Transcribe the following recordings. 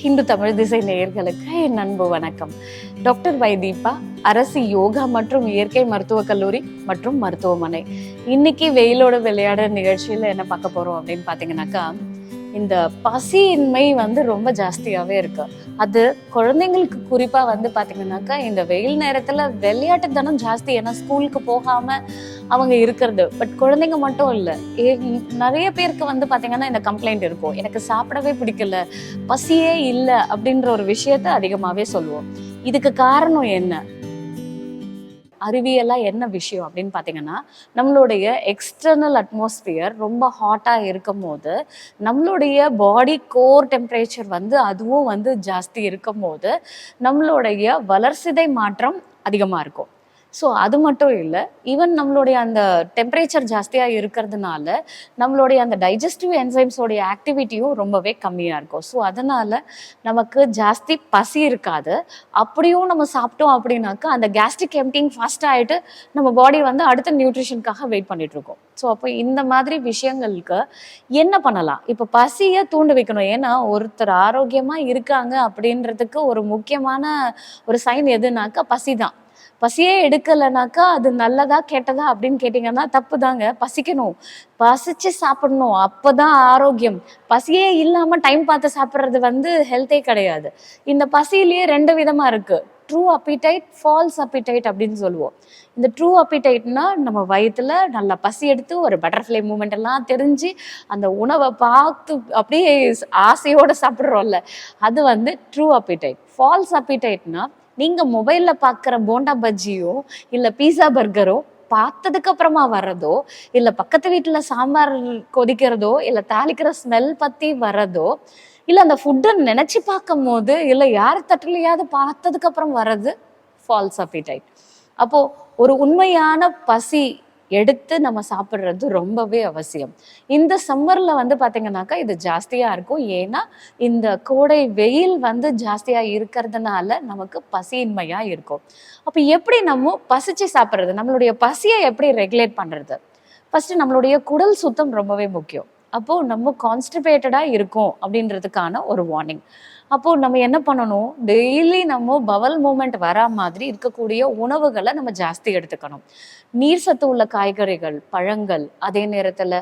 ஹிந்து தமிழ் திசை நேயர்களுக்கு என் அன்பு வணக்கம். டாக்டர் வை தீபா, அரசு யோகா மற்றும் இயற்கை மருத்துவக் கல்லூரி மற்றும் மருத்துவமனை. இன்னைக்கு வெயிலோட விளையாட நிகழ்ச்சியில என்ன பார்க்க போறோம் அப்படின்னு பாத்தீங்கன்னாக்கா, இந்த பசியின்மை ரொம்ப ஜாஸ்தியாவே இருக்கு. அது குழந்தைங்களுக்கு குறிப்பா பாத்தீங்கன்னாக்கா, இந்த வெயில் நேரத்துல விளையாட்டு தானம் ஜாஸ்தி. ஏன்னா ஸ்கூலுக்கு போகாம அவங்க இருக்கிறது. பட் குழந்தைங்க மட்டும் இல்ல, நிறைய பேருக்கு பாத்தீங்கன்னா இந்த கம்ப்ளைண்ட் இருக்கும். எனக்கு சாப்பிடவே பிடிக்கல, பசியே இல்லை அப்படின்ற ஒரு விஷயத்த அதிகமாவே சொல்லுவோம். இதுக்கு காரணம் என்ன? அறிவியலா என்ன விஷயம் அப்படின்னு பார்த்தீங்கன்னா, நம்மளுடைய எக்ஸ்டர்னல் அட்மாஸ்பியர் ரொம்ப ஹாட்டாக இருக்கும் போது நம்மளுடைய பாடி கோர் டெம்பரேச்சர் அதுவும் ஜாஸ்தி இருக்கும் போது நம்மளுடைய வளர்சிதை மாற்றம் அதிகமாக இருக்கும். ஸோ அது மட்டும் இல்லை, ஈவன் நம்மளுடைய அந்த டெம்பரேச்சர் ஜாஸ்தியாக இருக்கிறதுனால நம்மளுடைய அந்த டைஜஸ்டிவ் என்சைம்ஸோடைய ஆக்டிவிட்டியும் ரொம்பவே கம்மியாக இருக்கும். ஸோ அதனால் நமக்கு ஜாஸ்தி பசி இருக்காது. அப்படியும் நம்ம சாப்பிட்டோம் அப்படின்னாக்கா அந்த கேஸ்ட்ரிக் எம்டிங் ஃபாஸ்ட் ஆகிட்டு நம்ம பாடி அடுத்த நியூட்ரிஷனுக்காக வெயிட் பண்ணிட்டு இருக்கோம். ஸோ அப்போ இந்த மாதிரி விஷயங்களுக்கு என்ன பண்ணலாம்? இப்போ பசியை தூண்டு வைக்கணும். ஏன்னா ஒருத்தர் ஆரோக்கியமாக இருக்காங்க அப்படின்றதுக்கு ஒரு முக்கியமான ஒரு சைன் எதுனாக்கா பசி தான். பசியே எடுக்கலைனாக்கா அது நல்லதா கெட்டதா அப்படின்னு கேட்டிங்கன்னா தப்பு தாங்க. பசிக்கணும், பசிச்சு சாப்பிடணும், அப்போதான் ஆரோக்கியம். பசியே இல்லாமல் டைம் பார்த்து சாப்பிட்றது ஹெல்த்தே கிடையாது. இந்த பசியிலேயே 2 விதமாக இருக்குது. ட்ரூ அப்பிடைட், ஃபால்ஸ் அப்பிடைட் அப்படின்னு சொல்லுவோம். இந்த ட்ரூ அப்பிடைட்னா நம்ம வயிற்றுல நல்லா பசி எடுத்து ஒரு பட்டர்ஃப்ளை மூமெண்ட் எல்லாம் தெரிஞ்சு அந்த உணவை பார்த்து அப்படியே ஆசையோடு சாப்பிட்றோம்ல, அது ட்ரூ அப்பிடைட். ஃபால்ஸ் அப்பிடைட்னா நீங்கள் மொபைலில் பார்க்குற போண்டா பஜ்ஜியோ இல்லை பீஸா பர்கரோ பார்த்ததுக்கு அப்புறமா வர்றதோ, இல்லை பக்கத்து வீட்டில் சாம்பார் கொதிக்கிறதோ, இல்லை தாளிக்கிற ஸ்மெல் பற்றி வர்றதோ, இல்லை அந்த ஃபுட்டை நினச்சி பார்க்கும் போது, இல்லை யார் தட்டுலையாவது பார்த்ததுக்கு அப்புறம் வர்றது ஃபால்ஸ் அப்பிடைட். அப்போது ஒரு உண்மையான பசி எடுத்து நம்ம சாப்பிட்றது ரொம்பவே அவசியம். இந்த சம்மரில் பார்த்தீங்கன்னாக்கா இது ஜாஸ்தியாக இருக்கும். ஏன்னா இந்த கோடை வெயில் ஜாஸ்தியாக இருக்கிறதுனால நமக்கு பசியின்மையாக இருக்கும். அப்போ எப்படி நம்ம பசிச்சு சாப்பிட்றது, நம்மளுடைய பசியை எப்படி ரெகுலேட் பண்ணுறது? ஃபஸ்ட்டு நம்மளுடைய குடல் சுத்தம் ரொம்பவே முக்கியம். அப்போது நம்ம கான்ஸ்டிபேட்டடாக இருக்கோம் அப்படின்றதுக்கான ஒரு வார்னிங். அப்போது நம்ம என்ன பண்ணணும்? டெய்லி நம்ம பவல் மூமெண்ட் வரா மாதிரி இருக்கக்கூடிய உணவுகளை நம்ம ஜாஸ்தி எடுத்துக்கணும். நீர் சத்து உள்ள காய்கறிகள், பழங்கள், அதே நேரத்தில்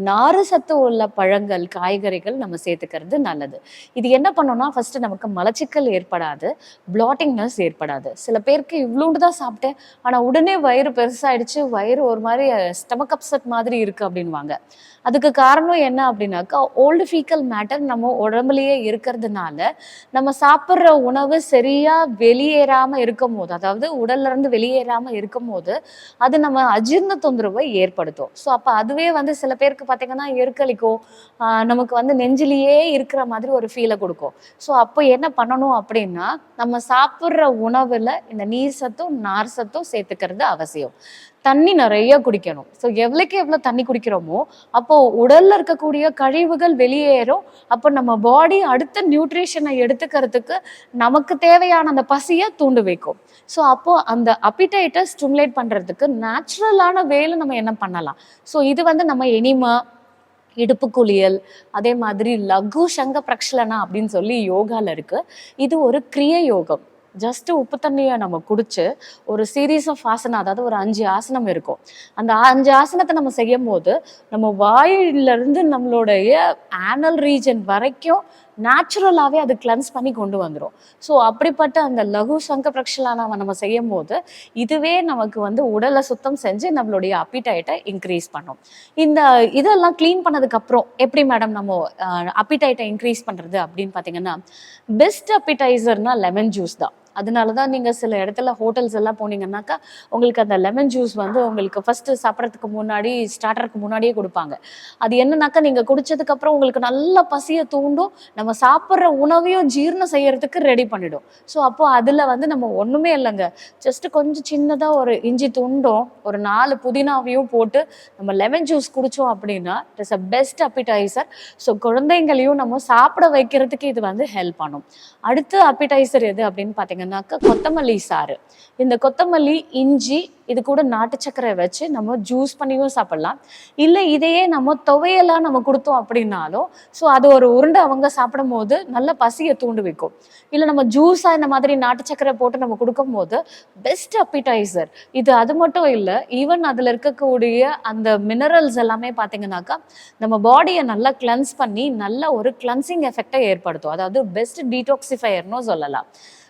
நாறு சத்து உள்ள பழங்கள், காய்கறிகள் நம்ம சேர்த்துக்கிறது நல்லது. இது என்ன பண்ணோம்னா, ஃபஸ்ட்டு நமக்கு மலச்சிக்கல் ஏற்படாது, பிளாட்டிங்னஸ் ஏற்படாது. சில பேருக்கு இவ்வளோண்டு தான் சாப்பிட்டேன், ஆனால் உடனே வயிறு பெருசாகிடுச்சு, வயிறு ஒரு மாதிரி ஸ்டமக் அப்செட் மாதிரி இருக்குது அப்படின்வாங்க. அதுக்கு காரணம் என்ன அப்படின்னாக்கா, ஓல்டு ஃபீக்கல் மேட்டர் நம்ம உடம்புலையே இருக்கிறதுனால நம்ம சாப்பிட்ற உணவு சரியாக வெளியேறாமல் இருக்கும் போது, அதாவது உடல்லேருந்து வெளியேறாமல் இருக்கும் போது அது நம்ம அஜீர்ண தொந்தரவை ஏற்படுத்தும். ஸோ அப்போ அதுவே சில பேருக்கு பார்த்தீங்கன்னா எருக்களிக்கும், நமக்கு நெஞ்சிலேயே இருக்கிற மாதிரி ஒரு ஃபீலை கொடுக்கும். ஸோ அப்போ என்ன பண்ணணும் அப்படின்னா, நம்ம சாப்பிட்ற உணவில் இந்த நீர் சத்தும் நார் சத்தும் சேர்த்துக்கிறது அவசியம். தண்ணி நிறைய குடிக்கணும். ஸோ எவ்வளோக்கு எவ்வளோ தண்ணி குடிக்கிறோமோ அப்போது உடலில் இருக்கக்கூடிய கழிவுகள் வெளியேறும். அப்போ நம்ம பாடி அடுத்த நியூட்ரிஷனை எடுத்துக்கிறதுக்கு நமக்கு தேவையான அந்த பசியை தூண்டு வைக்கும். ஸோ அப்போது அந்த அப்பிடைட்டை ஸ்டிமுலேட் பண்ணுறதுக்கு நேச்சுரலான வேலை நம்ம என்ன பண்ணலாம்? ஸோ இது நம்ம எனிமா, இடுப்பு குளியல், அதே மாதிரி லகு சங்க பிரக்ஷலனா அப்படின்னு சொல்லி யோகாவில் இருக்குது. இது ஒரு கிரிய யோகம். ஜஸ்ட்டு உப்பு தண்ணியை நம்ம குடிச்சு ஒரு சீரீஸ் ஆஃப் ஆசனம், அதாவது ஒரு 5 ஆசனம் இருக்கும். அந்த 5 ஆசனத்தை நம்ம செய்யும் போது நம்ம வாயிலிருந்து நம்மளுடைய ஆனல் ரீஜன் வரைக்கும் நேச்சுரலாகவே அது கிளென்ஸ் பண்ணி கொண்டு வந்துடும். ஸோ அப்படிப்பட்ட அந்த லகு சங்க பிரக்ஷலானாவை நம்ம செய்யும் போது இதுவே நமக்கு உடலை சுத்தம் செஞ்சு நம்மளுடைய அப்பிடைட்டை இன்க்ரீஸ் பண்ணும். இந்த இதெல்லாம் க்ளீன் பண்ணதுக்கப்புறம் எப்படி மேடம் நம்ம அப்பிடைட்டை இன்க்ரீஸ் பண்ணுறது அப்படின்னு பார்த்தீங்கன்னா, பெஸ்ட் அப்பிடைசர்னா லெமன் ஜூஸ் தான். அதனால தான் நீங்கள் சில இடத்துல ஹோட்டல்ஸ் எல்லாம் போனீங்கன்னாக்கா உங்களுக்கு அந்த லெமன் ஜூஸ் உங்களுக்கு ஃபஸ்ட்டு சாப்பிட்றதுக்கு முன்னாடி, ஸ்டார்டருக்கு முன்னாடியே கொடுப்பாங்க. அது என்னன்னாக்கா நீங்கள் குடித்ததுக்கப்புறம் உங்களுக்கு நல்ல பசியை தூண்டும், நம்ம சாப்பிட்ற உணவையும் ஜீரணம் செய்யறதுக்கு ரெடி பண்ணிடும். ஸோ அப்போது அதில் நம்ம ஒன்றுமே இல்லைங்க, ஜஸ்ட்டு கொஞ்சம் சின்னதாக ஒரு இஞ்சி துண்டும் ஒரு 4 புதினாவையும் போட்டு நம்ம லெமன் ஜூஸ் குடித்தோம் அப்படின்னா it is a best appetiser. So குழந்தைங்களையும் நம்ம சாப்பிட வைக்கிறதுக்கு இது ஹெல்ப் பண்ணும். அடுத்து அப்பிடைசர் எது அப்படின்னு பார்த்தீங்கன்னாக்கா கொத்தமல்லி சாறு. இந்த கொத்தமல்லி, இஞ்சி, இது கூட நாட்டு சர்க்கரை வச்சு நம்ம ஜூஸ் பண்ணியும் சாப்பிடலாம். இல்லை இதையே நம்ம துவையெல்லாம் நம்ம கொடுத்தோம் அப்படின்னாலும் ஸோ அது ஒரு உருண்டை அவங்க சாப்பிடும் போது நல்ல பசியை தூண்டு வைக்கும். இல்லை நம்ம ஜூஸாக இந்த மாதிரி நாட்டு சர்க்கரை போட்டு நம்ம கொடுக்கும் போது பெஸ்ட் அப்பிடைசர் இது. அது மட்டும் இல்லை, ஈவன் அதில் இருக்கக்கூடிய அந்த மினரல்ஸ் எல்லாமே பார்த்தீங்கன்னாக்கா நம்ம பாடியை நல்லா கிளென்ஸ் பண்ணி நல்ல ஒரு கிளென்சிங் எஃபெக்டை ஏற்படுத்தும். அதாவது பெஸ்ட் டீடாக்சிஃபயர்னு சொல்லலாம்.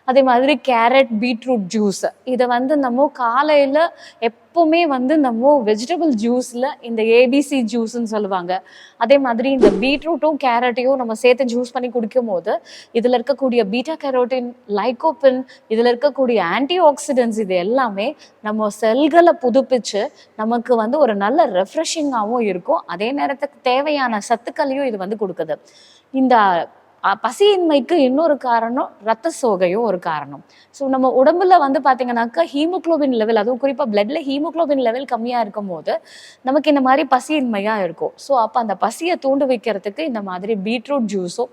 அதே மாதிரி கேரட் பீட்ரூட் ஜூஸ் இதை வந்து நம்ம காலையில் எப்பவுமே வந்து நம்ம வெஜிடபிள் ஜூஸில் இந்த ஏபிசி ஜூஸ்ன்னு சொல்லுவாங்க. அதே மாதிரி இந்த பீட்ரூட்டும் கேரட்டையும் நம்ம சேர்த்து ஜூஸ் பண்ணி குடிக்கும் போது இதில் இருக்கக்கூடிய பீட்டா கேரோட்டின், லைகோபின், இதில் இருக்கக்கூடிய ஆன்டி ஆக்சிடென்ட்ஸ் இது எல்லாமே நம்ம செல்களை புதுப்பிச்சு நமக்கு வந்து ஒரு நல்ல ரெஃப்ரெஷிங்காகவும் இருக்கும். அதே நேரத்துக்கு தேவையான சத்துக்களையும் இது வந்து கொடுக்குது. இந்த பசியின்மைக்கு இன்னொரு காரணம் ரத்த சோகையும் ஒரு காரணம். ஸோ நம்ம உடம்புல வந்து பார்த்தீங்கன்னாக்கா ஹீமோக்ளோபின் லெவல், அதுவும் குறிப்பாக பிளட்ல ஹீமோக்ளோபின் லெவல் கம்மியாக இருக்கும் போது நமக்கு இந்த மாதிரி பசியின்மையாக இருக்கும். ஸோ அப்போ அந்த பசியை தூண்டு வைக்கிறதுக்கு இந்த மாதிரி பீட்ரூட் ஜூஸோ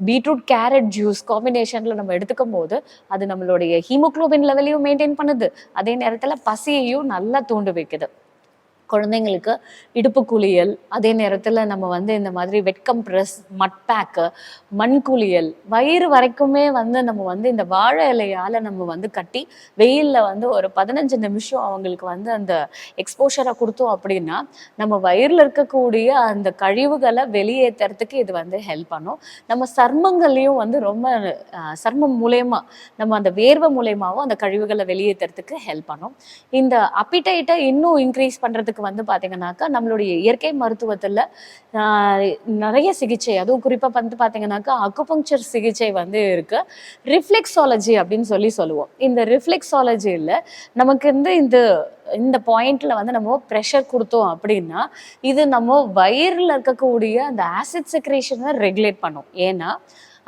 பீட்ரூட் கேரட் ஜூஸ் காம்பினேஷனில் நம்ம எடுத்துக்கும் போது அது நம்மளுடைய ஹீமோக்ளோபின் லெவலையும் மெயின்டைன் பண்ணுது, அதே நேரத்தில் பசியையும் நல்லா தூண்டு வைக்குது. குழந்தைங்களுக்கு இடுப்பு குளியல், அதே நேரத்தில் நம்ம வந்து இந்த மாதிரி வெட் கம்ப்ரஸ், மட் பேக்கு, மண் குளியல், வயிறு வரைக்குமே வந்து நம்ம வந்து இந்த வாழை இலையால் நம்ம வந்து கட்டி வெயிலில் வந்து ஒரு 15 நிமிஷம் அவங்களுக்கு வந்து அந்த எக்ஸ்போஷரை கொடுத்தோம் அப்படின்னா நம்ம வயிறில் இருக்கக்கூடிய அந்த கழிவுகளை வெளியேற்றுறதுக்கு இது வந்து ஹெல்ப் பண்ணும். நம்ம சர்மங்கள்லையும் வந்து ரொம்ப சர்மம் மூலயமா நம்ம அந்த வேர்வை மூலயமாவும் அந்த கழிவுகளை வெளியேற்றுறதுக்கு ஹெல்ப் பண்ணும். இந்த அப்பிடைட்டை இன்னும் இன்க்ரீஸ் பண்ணுறதுக்கு வந்து பார்த்தீங்கன்னாக்கா நம்மளுடைய இயற்கை மருத்துவத்தில் நிறைய சிகிச்சை, அதுவும் குறிப்பாக வந்து பார்த்தீங்கன்னாக்கா அக்குபங்க்சர் சிகிச்சை வந்து இருக்கு. ரிஃப்ளெக்ஸாலஜி அப்படின்னு சொல்லுவோம். இந்த ரிஃப்ளெக்ஸாலஜியில் நமக்கு வந்து இந்த பாயிண்ட்ல வந்து நம்ம ப்ரெஷர் கொடுத்தோம் அப்படின்னா இது நம்ம வயிறில் இருக்கக்கூடிய அந்த ஆசிட் செக்ரேஷனை ரெகுலேட் பண்ணும். ஏன்னா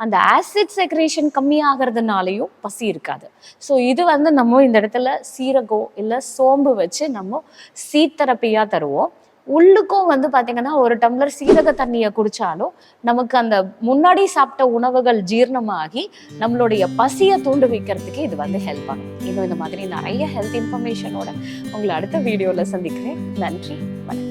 அந்த ஆசிட் செக்ரேஷன் கம்மியாகிறதுனாலையும் பசி இருக்காது. ஸோ இது வந்து நம்ம இந்த இடத்துல சீரகம் இல்லை சோம்பு வச்சு நம்ம சீட் தெரப்பியாக தருவோம். உள்ளுக்கும் வந்து பார்த்தீங்கன்னா ஒரு டம்ளர் சீரக தண்ணியை குடித்தாலும் நமக்கு அந்த முன்னாடி சாப்பிட்ட உணவுகள் ஜீரணமாகி நம்மளுடைய பசியை தூண்டு வைக்கிறதுக்கு இது வந்து ஹெல்ப் பண்ணும். இன்னும் இந்த மாதிரி நிறைய ஹெல்த் இன்ஃபர்மேஷனோட உங்களை அடுத்த வீடியோவில் சந்திக்கிறேன். நன்றி, வணக்கம்.